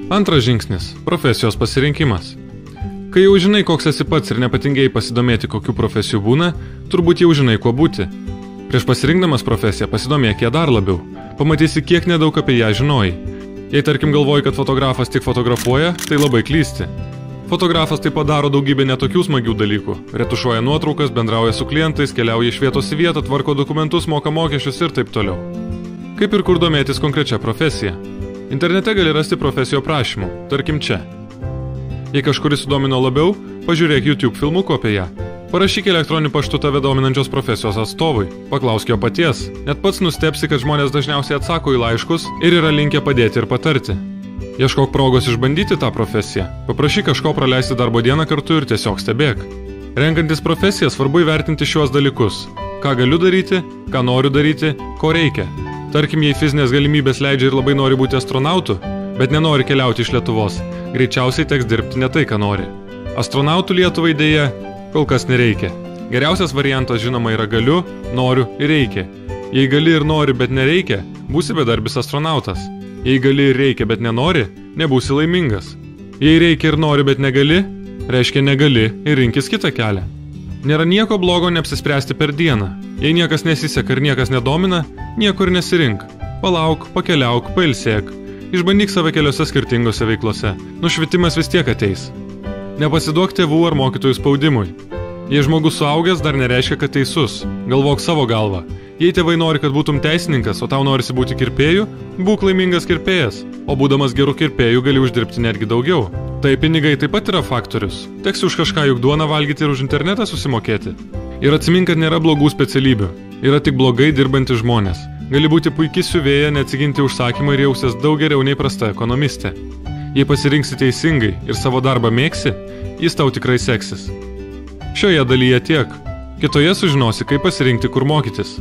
Antras žingsnis – profesijos pasirinkimas. Kai jau žinai, koks esi pats ir nepatingėjai pasidomėti, kokių profesijų būna, turbūt jau žinai, kuo būti. Prieš pasirinkdamas profesiją pasidomėk ją dar labiau. Pamatysi, kiek nedaug apie ją žinojai. Jei tarkim galvoji, kad fotografas tik fotografuoja, tai labai klysti. Fotografas taip pat daro daugybę netokių smagių dalykų. Retušuoja nuotraukas, bendrauja su klientais, keliauja iš vietos į vietą, tvarko dokumentus, moka mokesčius ir taip toliau. Kaip ir kur domėtis konkrečia profesija. Internete gali rasti profesijų aprašymų, tarkim čia. Jei kažkuris sudomino labiau, pažiūrėk YouTube filmukų apie ją. Parašyk elektroniniu paštu tave dominančios profesijos atstovui. Paklausk jo paties. Net pats nustebsi, kad žmonės dažniausiai atsako į laiškus ir yra linkę padėti ir patarti. Ieškok progos išbandyti tą profesiją. Paprašyk kažko praleisti darbo dieną kartu ir tiesiog stebėk. Renkantis profesiją svarbu įvertinti šiuos dalykus. Ką galiu daryti, ką noriu daryti, ko reikia. Tarkim, jei fizinės galimybės leidžia ir labai nori būti astronautu, bet nenori keliauti iš Lietuvos, greičiausiai teks dirbti ne tai, ką nori. Astronautų Lietuvai dėja kol kas nereikia. Geriausias variantas žinoma yra galiu, noriu ir reikia. Jei gali ir nori, bet nereikia, būsi bedarbis astronautas. Jei gali ir reikia, bet nenori, nebūsi laimingas. Jei reikia ir nori, bet negali, reiškia negali ir rinkis kitą kelią. Nėra nieko blogo neapsispręsti per dieną. Jei niekas nesiseka ir niekas nedomina, niekur nesirink. Palauk, pakeliauk, pailsėk. Išbandyk save keliose skirtingose veiklose. Nušvitimas vis tiek ateis. Nepasiduok tėvų ar mokytojų spaudimui. Jei žmogus suaugęs, dar nereiškia, kad teisus. Galvok savo galvą. Jei tėvai nori, kad būtum teisininkas, o tau norisi būti kirpėju, būk laimingas kirpėjas. O būdamas geru kirpėju gali uždirbti netgi daugiau. Tai pinigai taip pat yra faktorius. Teks už kažką juk duoną valgyti ir už internetą susimokėti. Ir atsimink, kad nėra blogų specialybių. Yra tik blogai dirbantys žmonės. Gali būti puikiai siuvėja, neatsiginti užsakymą ir jausies daug geriau nei prasta ekonomistė. Jei pasirinksi teisingai ir savo darbą mėgsi, jis tau tikrai seksis. Šioje dalyje tiek. Kitoje sužinosi, kaip pasirinkti, kur mokytis.